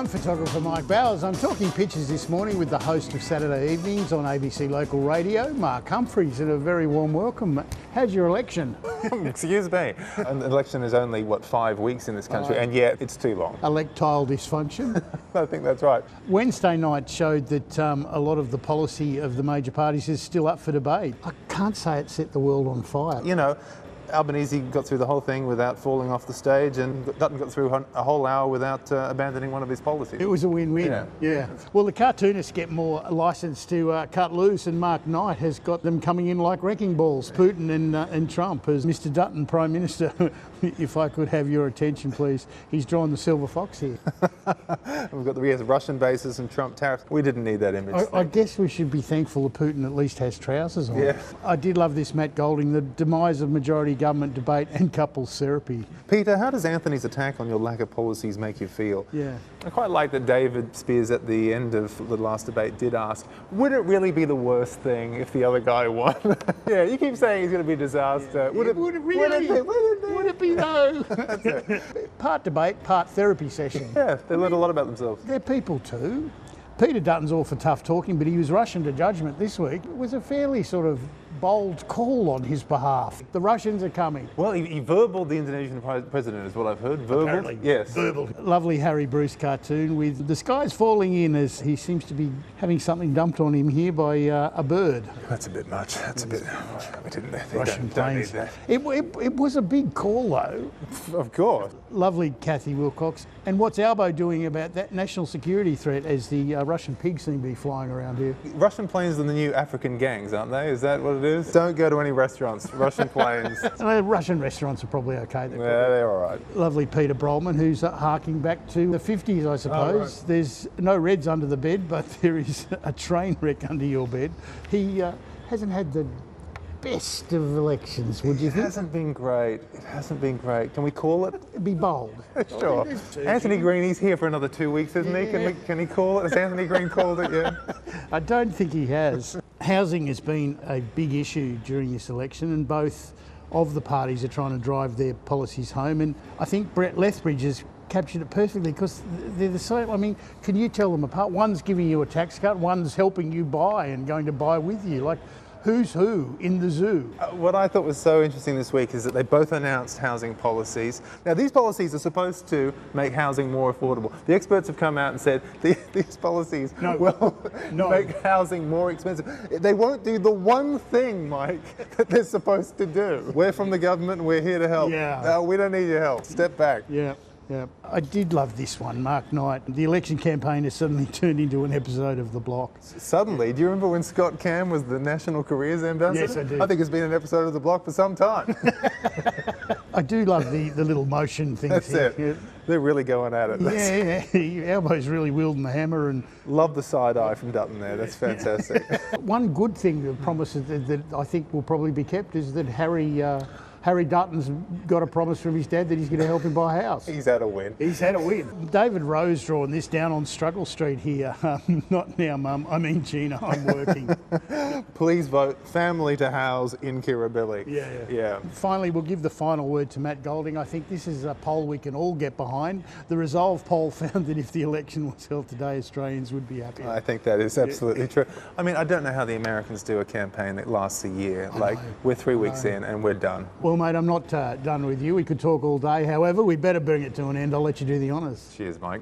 I'm photographer Mike Bowers. I'm talking pictures this morning with the host of Saturday Evenings on ABC Local Radio, Mark Humphries, and a very warm welcome. How's your election? Excuse me. An election is only, 5 weeks in this country, and yet it's too long. Electile dysfunction. I think that's right. Wednesday night showed that a lot of the policy of the major parties is still up for debate. I can't say it set the world on fire. You know, Albanese got through the whole thing without falling off the stage, and Dutton got through a whole hour without abandoning one of his policies. It was a win-win. Yeah. Well, the cartoonists get more licence to cut loose, and Mark Knight has got them coming in like wrecking balls, Putin and Trump. As Mr. Dutton, Prime Minister, if I could have your attention, please. He's drawn the silver fox here. We've got the Russian bases and Trump tariffs. We didn't need that image. I guess we should be thankful that Putin at least has trousers on. Yeah. I did love this, Matt Golding, the demise of majority government debate and couples therapy. Peter, how does Anthony's attack on your lack of policies make you feel? Yeah. I quite like that David Spears at the end of the last debate did ask, would it really be the worst thing if the other guy won? Yeah, you keep saying he's going to be a disaster. Would it really? Would it be though? That's it. Part debate, part therapy session. Yeah, they learned a lot about themselves. They're people too. Peter Dutton's all for tough talking, but he was rushing to judgment this week. It was a fairly sort of bold call on his behalf. The Russians are coming. Well, he verbaled the Indonesian president, is what I've heard. Verbaled? Apparently. Yes. Verbaled. Lovely Harry Bruce cartoon with the skies falling in as he seems to be having something dumped on him here by a bird. That's a bit much. That's a bit... We didn't Russian planes. Don't need that. It was a big call though. Of course. Lovely Kathy Wilcox. And what's Albo doing about that national security threat as the Russian pigs seem to be flying around here? Russian planes are the new African gangs, aren't they? Is that what it is? Don't go to any restaurants. Russian planes. Russian restaurants are probably okay. They're all right. Lovely Peter Brolman, who's harking back to the 50s, I suppose. Oh, right. There's no Reds under the bed, but there is a train wreck under your bed. He hasn't had the best of elections, would you think? It hasn't been great. It hasn't been great. Can we call it? Be bold. Sure. Anthony Green, he's here for another 2 weeks, isn't he? Can he call it? Has Anthony Green called it yet? I don't think he has. Housing has been a big issue during this election, and both of the parties are trying to drive their policies home. And I think Brett Lethbridge has captured it perfectly because they're the same. I mean, can you tell them apart? One's giving you a tax cut, one's helping you buy and going to buy with you. Like, who's who in the zoo? What I thought was so interesting this week is that they both announced housing policies. Now, these policies are supposed to make housing more affordable. The experts have come out and said these policies will make housing more expensive. They won't do the one thing, Mike, that they're supposed to do. We're from the government and we're here to help. Yeah. No, we don't need your help. Step back. Yeah. Yeah, I did love this one, Mark Knight. The election campaign has suddenly turned into an episode of The Block. Suddenly? Do you remember when Scott Cam was the National Careers Ambassador? Yes, I do. I think it's been an episode of The Block for some time. I do love the little motion things. That's here. it. Yeah. They're really going at it. Yeah. Elbo's really wielding the hammer. And love the side eye from Dutton there. That's fantastic. One good thing, the promise that I think will probably be kept is that Harry Dutton's got a promise from his dad that he's going to help him buy a house. He's had a win. He's had a win. David Rowe's drawn this down on Struggle Street here. Not now, Mum. I mean, Gina, I'm working. Please vote family to house in Kirribilli. Yeah. Finally, we'll give the final word to Matt Golding. I think this is a poll we can all get behind. The Resolve poll found that if the election was held today, Australians would be happy. I think that is absolutely true. I mean, I don't know how the Americans do a campaign that lasts a year. We're 3 weeks in and we're done. Well, mate, I'm not done with you. We could talk all day. However, we better bring it to an end. I'll let you do the honours. Cheers, Mike.